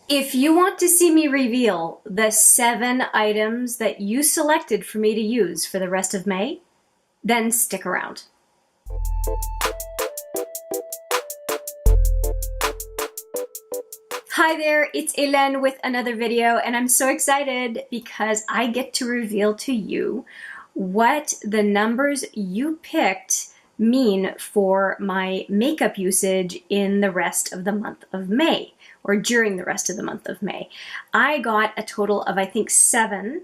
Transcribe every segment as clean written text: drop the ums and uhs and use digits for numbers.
If you want to see me reveal the 7 items that you selected for me to use for the rest of May, then stick around. Hi there, it's Hélène with another video, and I'm so excited because I get to reveal to you what the numbers you picked mean for my makeup usage in the rest of the month of May, or during the rest of the month of May. I got a total of, I think, 7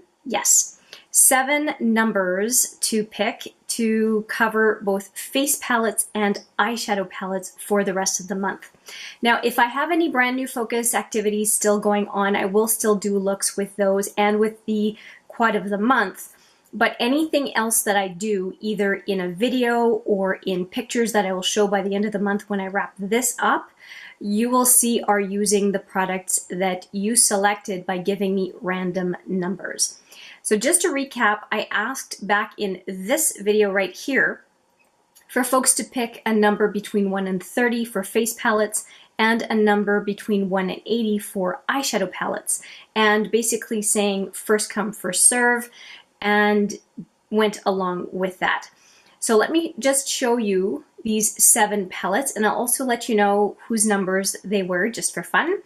numbers to pick to cover both face palettes and eyeshadow palettes for the rest of the month. Now, if I have any brand new focus activities still going on, I will still do looks with those and with the quad of the month. But anything else that I do, either in a video or in pictures that I will show by the end of the month when I wrap this up, you will see are using the products that you selected by giving me random numbers. So just to recap, I asked back in this video right here for folks to pick a number between 1 and 30 for face palettes and a number between 1 and 80 for eyeshadow palettes, and basically saying first come, first serve, and went along with that. So let me just show you these 7 palettes, and I'll also let you know whose numbers they were just for fun.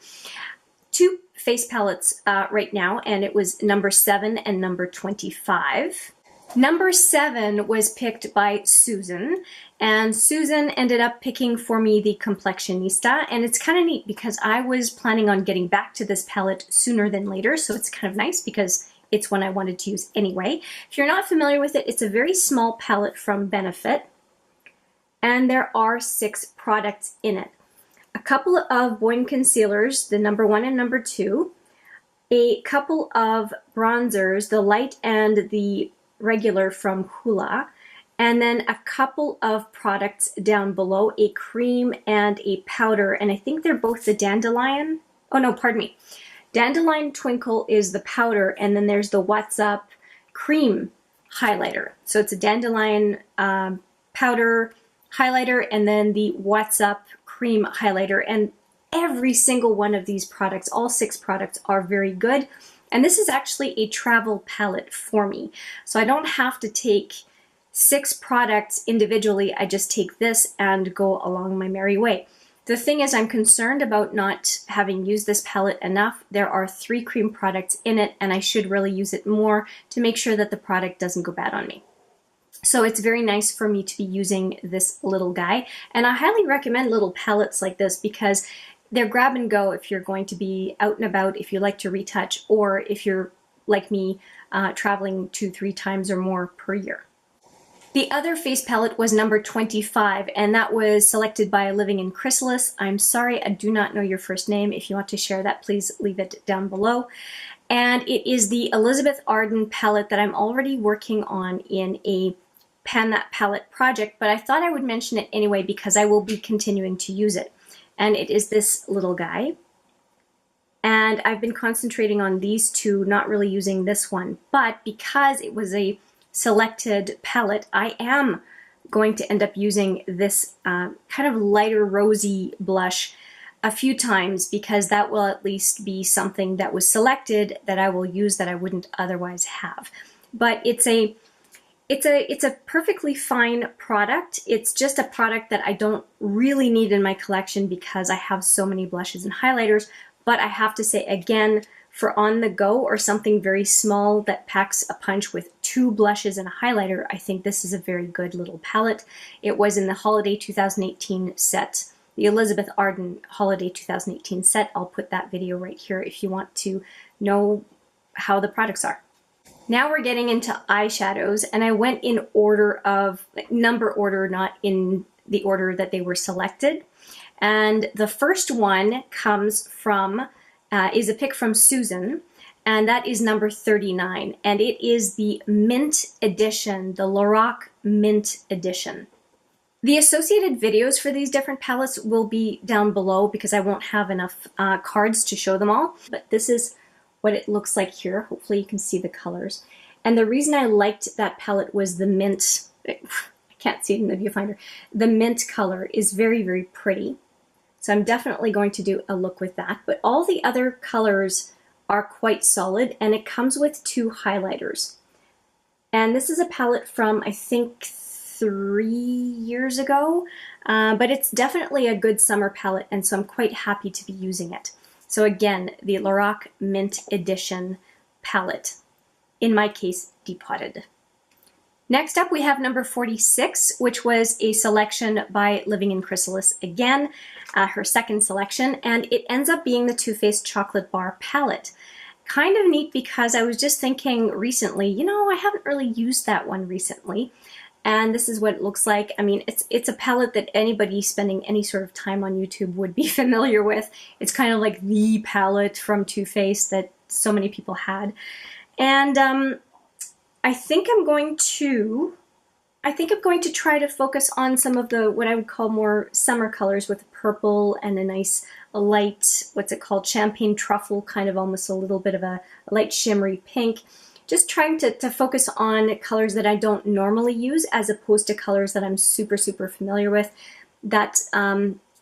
2 face palettes right now, and it was number 7 and number 25. Number 7 was picked by Susan, and Susan ended up picking for me the Complexionista, and it's kind of neat because I was planning on getting back to this palette sooner than later, so it's kind of nice because it's one I wanted to use anyway. If you're not familiar with it, it's a very small palette from Benefit, and there are 6 products in it. A couple of Boyne concealers, the number 1 and number 2, a couple of bronzers, the light and the regular from Hoola, and then a couple of products down below, a cream and a powder, and I think they're both the Dandelion. Oh no, pardon me. Dandelion Twinkle is the powder, and then there's the What's Up cream highlighter. So it's a Dandelion powder highlighter and then the What's Up cream highlighter, and every single one of these products, all 6 products, are very good. And this is actually a travel palette for me. So I don't have to take 6 products individually, I just take this and go along my merry way. The thing is, I'm concerned about not having used this palette enough. There are 3 cream products in it, and I should really use it more to make sure that the product doesn't go bad on me. So it's very nice for me to be using this little guy, and I highly recommend little palettes like this because they're grab and go if you're going to be out and about, if you like to retouch, or if you're like me, traveling 2-3 times or more per year. The other face palette was number 25, and that was selected by Living in Chrysalis. I'm sorry, I do not know your first name. If you want to share that, please leave it down below. And it is the Elizabeth Arden palette that I'm already working on in a Pan That Palette project, but I thought I would mention it anyway because I will be continuing to use it. And it is this little guy. And I've been concentrating on these 2, not really using this one, but because it was a selected palette, I am going to end up using this kind of lighter rosy blush a few times because that will at least be something that was selected that I will use that I wouldn't otherwise have. But it's a perfectly fine product. It's just a product that I don't really need in my collection because I have so many blushes and highlighters. But I have to say again, for on the go or something very small that packs a punch with 2 blushes and a highlighter, I think this is a very good little palette. It was in the Holiday 2018 set, the Elizabeth Arden Holiday 2018 set. I'll put that video right here if you want to know how the products are. Now we're getting into eyeshadows, and I went in order of, number order, not in the order that they were selected. And the first one comes from is a pick from Susan, and that is number 39, and it is the Mint Edition, the Lorac Mint Edition. The associated videos for these different palettes will be down below because I won't have enough cards to show them all, but this is what it looks like here. Hopefully you can see the colors. And the reason I liked that palette was the mint, I can't see it in the viewfinder, the mint color is very, very pretty. So I'm definitely going to do a look with that. But all the other colors are quite solid, and it comes with 2 highlighters. And this is a palette from, I think, 3 years ago, but it's definitely a good summer palette, and so I'm quite happy to be using it. So again, the Lorac Mint Edition palette, in my case, depotted. Next up, we have number 46, which was a selection by Living in Chrysalis again, her second selection, and it ends up being the Too Faced Chocolate Bar palette. Kind of neat because I was just thinking recently, you know, I haven't really used that one recently. And this is what it looks like. I mean, it's a palette that anybody spending any sort of time on YouTube would be familiar with. It's kind of like the palette from Too Faced that so many people had. And I think I'm going to try to focus on some of the, what I would call more summer colors with purple and a nice light, what's it called, champagne truffle, kind of almost a little bit of a light shimmery pink. Just trying to focus on colors that I don't normally use as opposed to colors that I'm super familiar with. That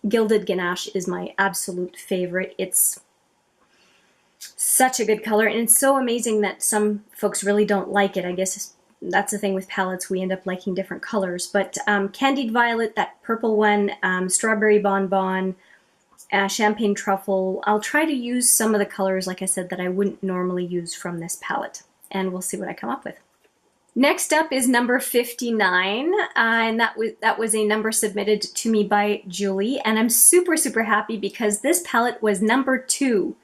Gilded Ganache is my absolute favorite. It's such a good color, and it's so amazing that some folks really don't like it. I guess that's the thing with palettes, we end up liking different colors. But Candied Violet, that purple one, Strawberry Bonbon, Champagne Truffle. I'll try to use some of the colors, like I said, that I wouldn't normally use from this palette, and we'll see what I come up with. Next up is number 59, and that was a number submitted to me by Julie, and I'm super happy because this palette was number 2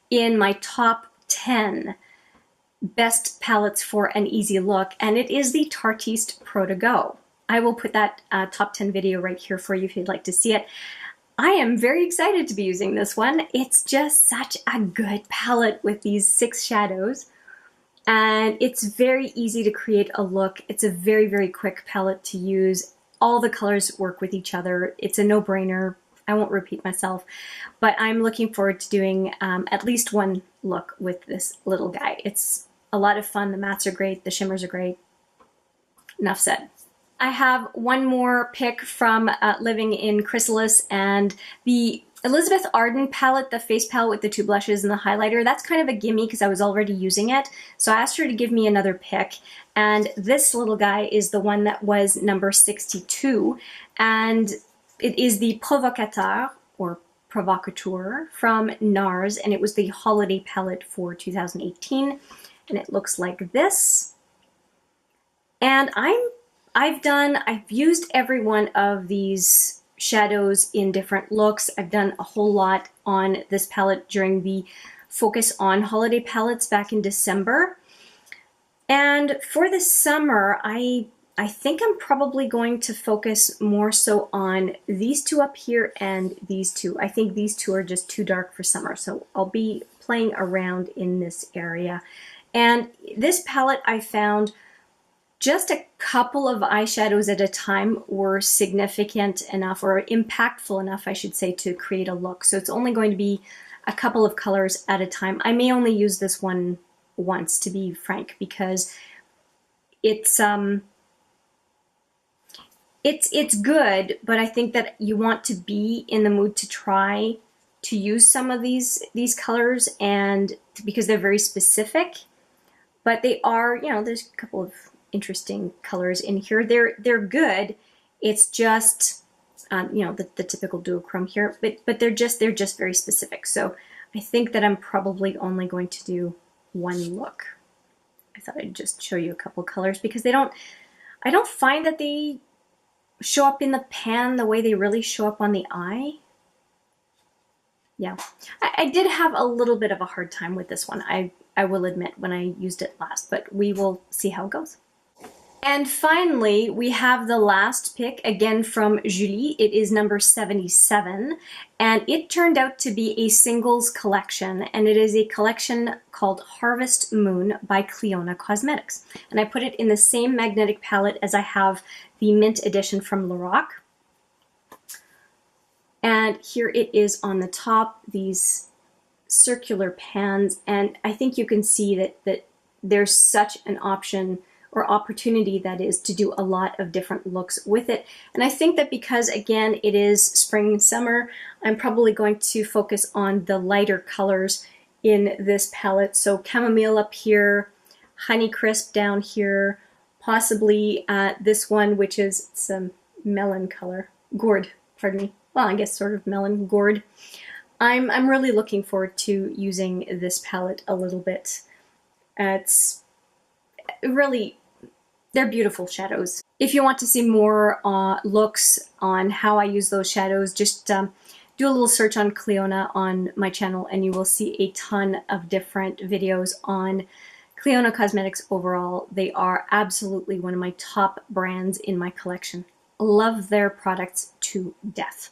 in my top 10 best palettes for an easy look, and it is the Tarteist Pro To Go. I will put that top 10 video right here for you if you'd like to see it. I am very excited to be using this one. It's just such a good palette with these 6 shadows, and it's very easy to create a look. It's a very quick palette to use. All the colors work with each other. It's a no-brainer. I won't repeat myself, but I'm looking forward to doing at least one look with this little guy. It's a lot of fun. The mattes are great. The shimmers are great. Enough said. I have one more pick from Living in Chrysalis, and the Elizabeth Arden palette, the face palette with the 2 blushes and the highlighter. That's kind of a gimme because I was already using it. So I asked her to give me another pick, and this little guy is the one that was number 62, and it is the Provocateur, or Provocateur, from NARS, and it was the holiday palette for 2018, and it looks like this. And I've used every one of these shadows in different looks. I've done a whole lot on this palette during the Focus on Holiday palettes back in December. And for the summer, I think I'm probably going to focus more so on these 2 up here and these 2. I think these 2 are just too dark for summer, so I'll be playing around in this area. And this palette, I found just a couple of eyeshadows at a time were significant enough, or impactful enough, I should say, to create a look. So it's only going to be a couple of colors at a time. I may only use this one once, to be frank, because it's good, but I think that you want to be in the mood to try to use some of these colors, and because they're very specific, but they are, you know, there's a couple of interesting colors in here. They're good. It's just you know, the typical duochrome here, but they're just very specific. So I think that I'm probably only going to do one look. I thought I'd just show you a couple colors because I don't find that they show up in the pan the way they really show up on the eye. Yeah, I did have a little bit of a hard time with this one, I will admit, when I used it last, but we will see how it goes. And finally, we have the last pick, again from Julie. It is number 77, and it turned out to be a singles collection, and it is a collection called Harvest Moon by Clionadh Cosmetics. And I put it in the same magnetic palette as I have the Mint Edition from Lorac. And here it is on the top, these circular pans, and I think you can see that there's such an option or opportunity that is, to do a lot of different looks with it. And I think that because, again, it is spring and summer, I'm probably going to focus on the lighter colors in this palette. So chamomile up here, Honeycrisp down here, possibly this one, which is some melon color, gourd, pardon me. Well, I guess sort of melon gourd. I'm really looking forward to using this palette a little bit. It's really, they're beautiful shadows. If you want to see more looks on how I use those shadows, just do a little search on Clionadh on my channel and you will see a ton of different videos on Clionadh Cosmetics overall. They are absolutely one of my top brands in my collection. Love their products to death.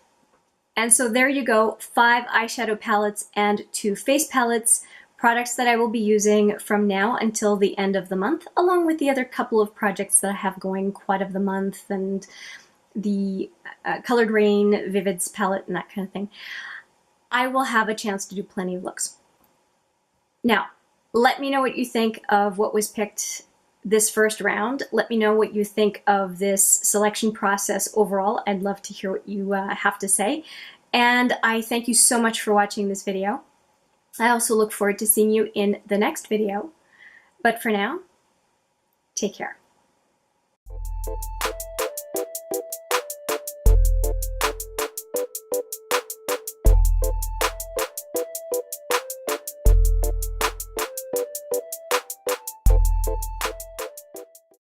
And so there you go, 5 eyeshadow palettes and 2 face palettes, products that I will be using from now until the end of the month, along with the other couple of projects that I have going, Quad of the Month and the Colored Raine Vivids palette and that kind of thing. I will have a chance to do plenty of looks. Now, let me know what you think of what was picked this first round. Let me know what you think of this selection process overall. I'd love to hear what you have to say. And I thank you so much for watching this video. I also look forward to seeing you in the next video. But for now, take care.